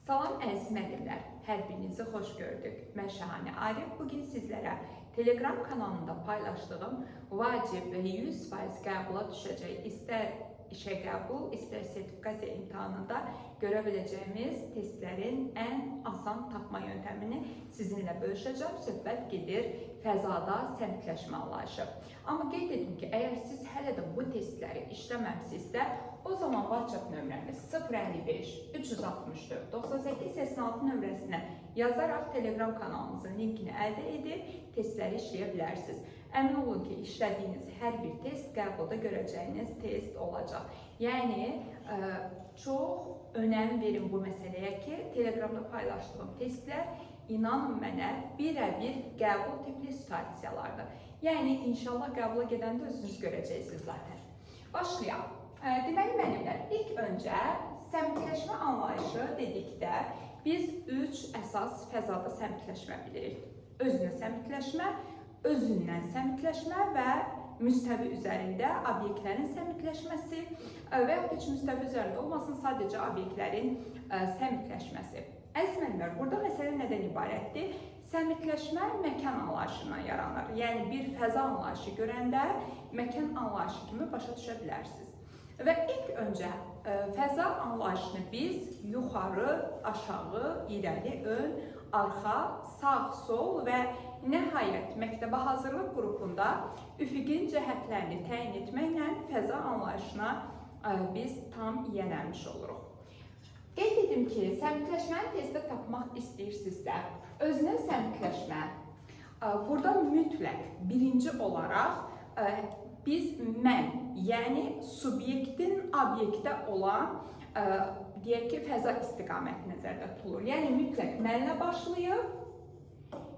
Salam əziz müəllimlər, hər birinizi xoş gördük. Mən Şahane Arif. Bugün sizlərə Telegram kanalında paylaşdığım vacib və 100% qəbula düşəcək istər işə qəbul, istər sertifikasiya imtahanında görə biləcəyimiz testlərin ən asan tapma yöntəmini sizinlə bölüşəcəm. Söhbət gedir fəzada səmtləşmə anlayışı. Amma qeyd edim ki, əgər siz hələ də bu testləri işləməmsinizsə, o zaman WhatsApp nömrəmiz 055 364 98 86 nömrəsinə yazaraq Telegram kanalımızın linkini əldə edib testləri işləyə bilərsiniz. Əmin olun ki, işlədiyiniz hər bir test qəbulda görəcəyiniz test olacaq. Yəni, çox önəm verin bu məsələyə ki, Telegramda paylaşdığım testlər, inanın mənə, birə-bir qəbul tipli situasiyalardır. Yəni, inşallah qəbula gedəndə özünüz görəcəksiniz zaten. Başlayaq. Deməli, müəllimlər, ilk öncə səmtləşmə anlayışı dedikdə biz 3 əsas fəzada səmtləşmə bilirik. Özünə səmtləşmə, özündən səmtləşmə və müstəvi üzərində obyektlərin səmtləşməsi və ya heç müstəvi üzərində olmasın, sadəcə obyektlərin səmtləşməsi. Əziz müəllimlər, burada məsələ nədən ibarətdir? Səmtləşmə məkan anlayışından yaranır. Yəni, bir fəza anlayışı görəndə məkan anlayışı kimi başa düşə bilərsiniz. Və ilk öncə fəza anlayışını biz yuxarı, aşağı, irəli, ön, arxa, sağ, sol və nəhayət məktəbə hazırlıq qrupunda üfüqin cəhətlərini təyin etməklə fəza anlayışına biz tam yiyələnmiş oluruq. Qeyd edim ki, səmtləşməni testdə tapmaq istəyirsinizsə, özünə səmtləşmə, burada mütləq birinci olaraq biz mən, yəni subyektin obyektdə olan, deyək ki, fəza istiqaməti nəzərdə tutulur. Yəni, mütləq mənlə başlayıb,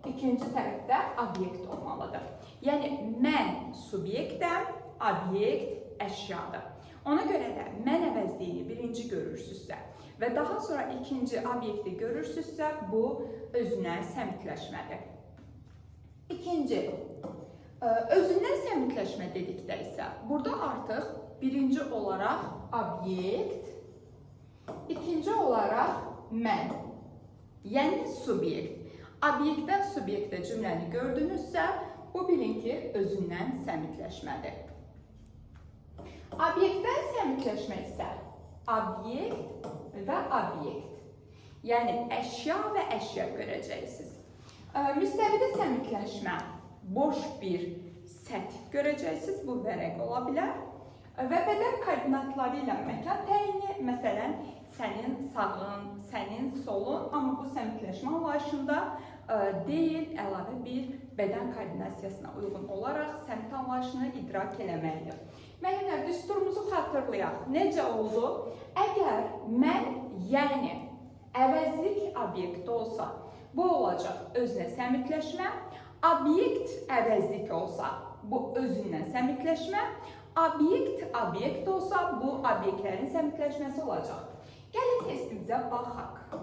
ikinci tərəfdə obyekt olmalıdır. Yəni, mən subyektəm, obyekt əşyadır. Ona görə də mən əvəzliyini birinci görürsünüzsə və daha sonra ikinci obyekti görürsünüzsə, bu özünə səmtləşmədir. İkinci, özündən səmtləşmə dedikdə isə, burada artıq birinci olaraq obyekt, ikinci olaraq mən, yəni subyekt. Obyektdən subyektə cümləni gördünüzsə, bu bilin ki, özündən səmtləşmədir. Obyektdən səmtləşmə isə obyekt və obyekt, yəni əşya və əşya görəcəksiniz. Müstəvidə səmtləşmə, boş bir səthi görəcəksiniz, bu vərəq ola bilər və bədən koordinatları ilə məkan təyini, məsələn, sənin sağın, sənin solun, amma bu səmtləşmə anlayışında deyil, əlavə bir bədən koordinasiyasına uyğun olaraq səmt anlayışını idrak eləməkdir. Müəllimlər, düsturumuzu xatırlayaq. Necə oldu? Əgər mən, yəni əvəzlik obyekti olsa, bu olacaq özünə səmtləşmə, obyekt əvəzlik olsa, bu özündən səmtləşmə, obyekt olsa, bu obyektlərin səmtləşməsi olacaq. Gəlin testimizə baxaq.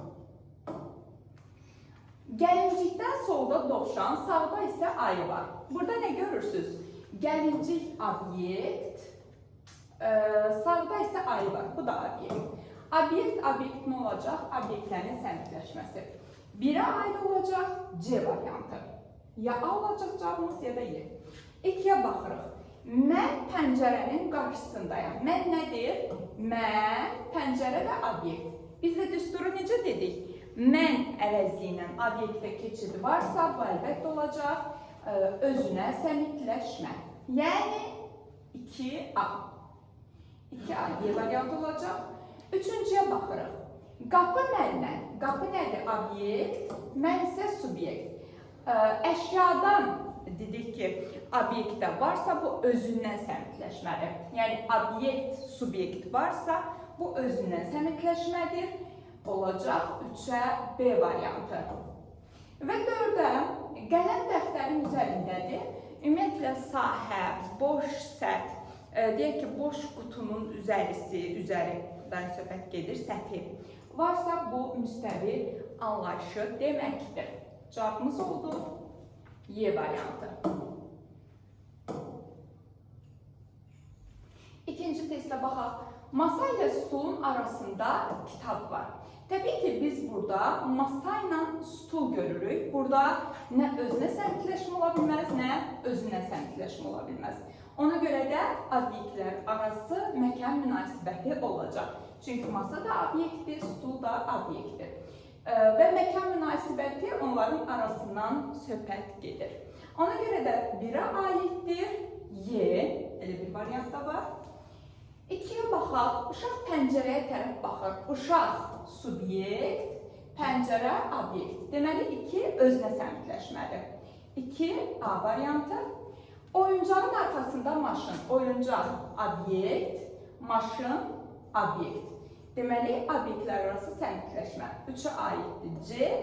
Gəlincikdən solda dovşan, sağda isə ayı var. Burada nə görürsünüz? Gəlincik obyekt, sağda isə ayı var. Bu da obyekt. Obyekt nə olacaq? Obyektlərin səmtləşməsi. 1-ə aid olacaq C variantı. Ya A olacaq cavabımız, ya da Y. 2-yə baxırıq. Mən pəncərənin qarşısındayam. Mən nədir? Mən, pəncərə və obyekt. Biz də düsturu necə dedik? Mən əvəzliyi ilə obyektə keçidi varsa, bu əlbəttə olacaq özünə səmtləşmə. Yəni 2A. 2A, Y variantı olacaq. Üçüncüyə baxırıq. Qapı məndən. Qapı nədir? Obyekt. Mən isə subyekt. Əşyadan dedik ki, obyektdə varsa, bu özündən səmtləşmədir. Yəni, obyekt, subyekt varsa, bu özündən səmtləşmədir. Olacaq 3-ə B variantı. Və 4-ə qələm dəftərin üzərindədir. Ümumiyyətlə, sahə, boş səth, deyək ki, boş qutunun üzərindən söhbət gedir, səthi varsa, bu müstəvi anlayışı deməkdir. Cavabımız oldu Y variantı. İkinci testə baxaq. Masa ilə stulun arasında kitab var. Təbii ki, biz burada masa ilə stul görürük. Burada nə özünə səmtləşmə ola bilməz, nə özünə səmtləşmə ola bilməz. Ona görə də obyektlər arası məkan münasibəti olacaq. Çünki masa da obyektdir, stul da obyektdir. Və məkan münasibəti onların arasından söhbət gedir. Ona görə də birə aiddir Y, elə bir variant da var. İkiyə baxaq, uşaq pəncərəyə tərəf baxır. Uşaq subyekt, pəncərə obyekt. Deməli, 2 özünə səmtləşmədir. 2 A variantı. Oyuncağın arxasında maşın. Oyuncaq obyekt, maşın obyekt. Deməli, obyektlər arası səmtləşmə. 3-ə aiddir C.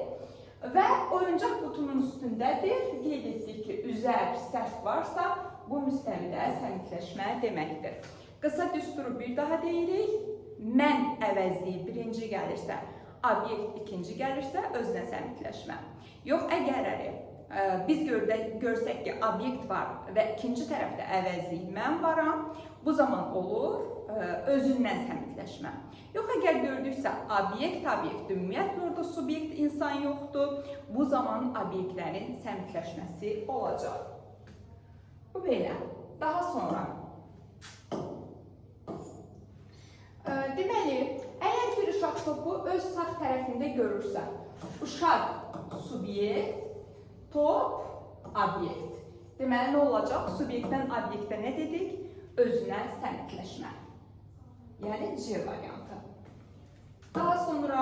Və oyuncaq qutunun üstündədir. Qeyd etdik ki, üzər səhv varsa, bu müstəvidə səmtləşmə deməkdir. Qısa düsturu bir daha deyirik. Mən əvəzliyi birinci gəlirsə, obyekt ikinci gəlirsə, özünə səmtləşmə. Yox, əgər biz görsək ki, obyekt var və ikinci tərəfdə əvəzliyi mən varam, bu zaman olur özündən səmtləşmə. Yox, əgər gördüksə, obyekt, ümumiyyətlə orada subyekt insan yoxdur, bu zaman obyektlərin səmtləşməsi olacaq. Bu belə. Daha sonra deməli, əgər bir uşaq topu öz sağ tərəfində görürsə, uşaq subyekt, top obyekt. Deməli, nə olacaq? Subyektdən obyektə nə dedik? Özünə səmtləşmə. Yəni C variantı. Daha sonra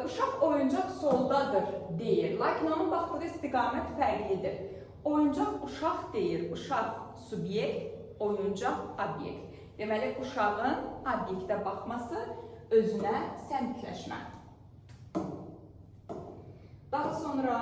uşaq oyuncaq soldadır deyir, lakin onun baxdığı istiqamət fərqlidir. Oyuncaq uşaq deyir, uşaq subyekt, oyuncaq obyekt. Deməli, uşağın obyektə baxması özünə səmtləşmə. Daha sonra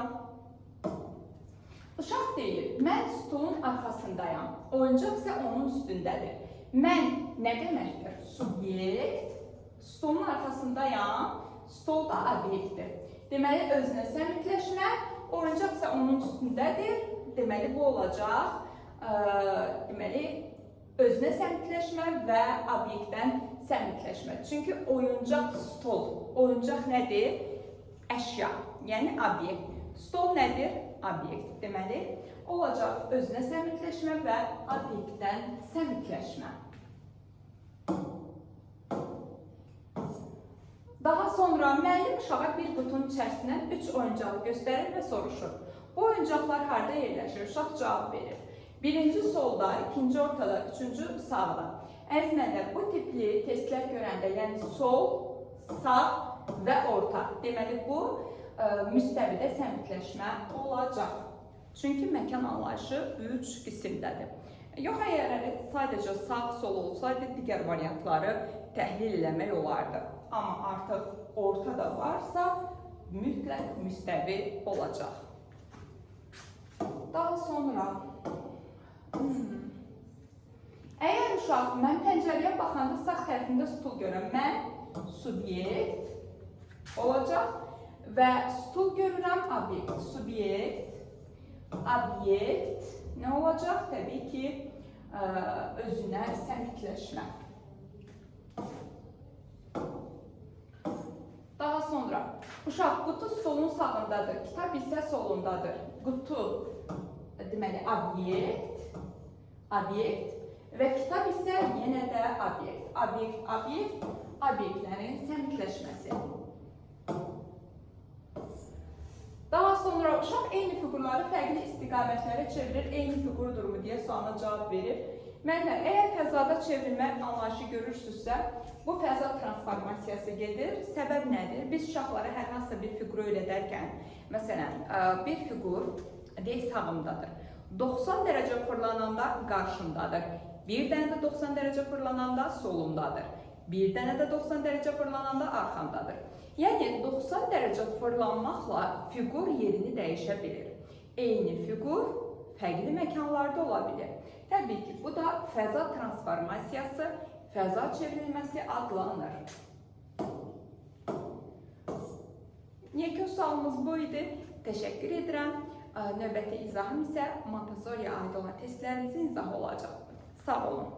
uşaq deyir, mən stolun arxasındayam, oyuncaq isə onun üstündədir. Mən nə deməkdir? Subyekt, stolun arxasındayam, stol da obyektdir. Deməli, özünə səmtləşmə, oyuncaq isə onun üstündədir. Deməli, bu olacaq. Deməli, özünə səmtləşmə və obyektdən səmtləşmə. Çünki oyuncaq stol. Oyuncaq nədir? Əşya, yəni obyekt. Stol nədir? Obyekt. Deməli, olacaq özünə səmtləşmə və obyektdən səmtləşmə. Daha sonra müəllim uşağa bir qutunun içərisindən 3 oyuncağı göstərir və soruşur. Bu oyuncaqlar harda yerləşir? Uşaq cavab verir. Birinci solda, ikinci ortada, üçüncü sağda. Əziz müəllimlər, bu tipli testlər görəndə, yəni sol, sağ və orta. Deməli, bu müstəvidə səmtləşmə olacaq. Çünki məkan anlayışı 3 qismdədir. Yox, əgər sadəcə sağ, sol olsaydı, digər variantları təhlil eləmək olardı. Amma artıq ortada varsa, mütləq müstəvi olacaq. Daha sonra əgər uşaq mən pəncərəyə baxanda sağ tərəfində stul görürəm, mən subyekt olacaq və stul görürəm, obyekt. Subyekt, obyekt nə olacaq? Təbii ki, özünə səmtləşmə. Daha sonra uşaq qutu stolun sağındadır, kitab isə solundadır. Qutu deməli obyekt, obyekt və kitab isə yenə də obyekt. Obyekt, obyekt, obyektlərin səmtləşməsi. Daha sonra uşaq eyni fiqurları fərqli istiqamətlərə çevirir, eyni fiqurdurmu deyə sualına cavab verir. Müəllimlər, əgər fəzada çevrilmə anlayışı görürsünüzsə, bu fəza transformasiyası gedir. Səbəb nədir? Biz uşaqlara hər hansı bir fiquru öyrədərkən, məsələn, bir fiqur deyək sağımdadır. 90 dərəcə fırlananda qarşımdadır. Bir dənə də 90 dərəcə fırlananda solumdadır. Bir dənə də 90 dərəcə fırlananda arxamdadır. Yəni 90 dərəcə fırlanmaqla fiqur yerini dəyişə bilir. Eyni fiqur fərqli məkanlarda ola bilir. Təbii ki, bu da fəza transformasiyası, fəza çevrilməsi adlanır. Yekun sualımız bu idi. Təşəkkür edirəm. Növbəti izahım isə Montessoriyə aid olan testlərimizin izahı olacaq. Sağ olun.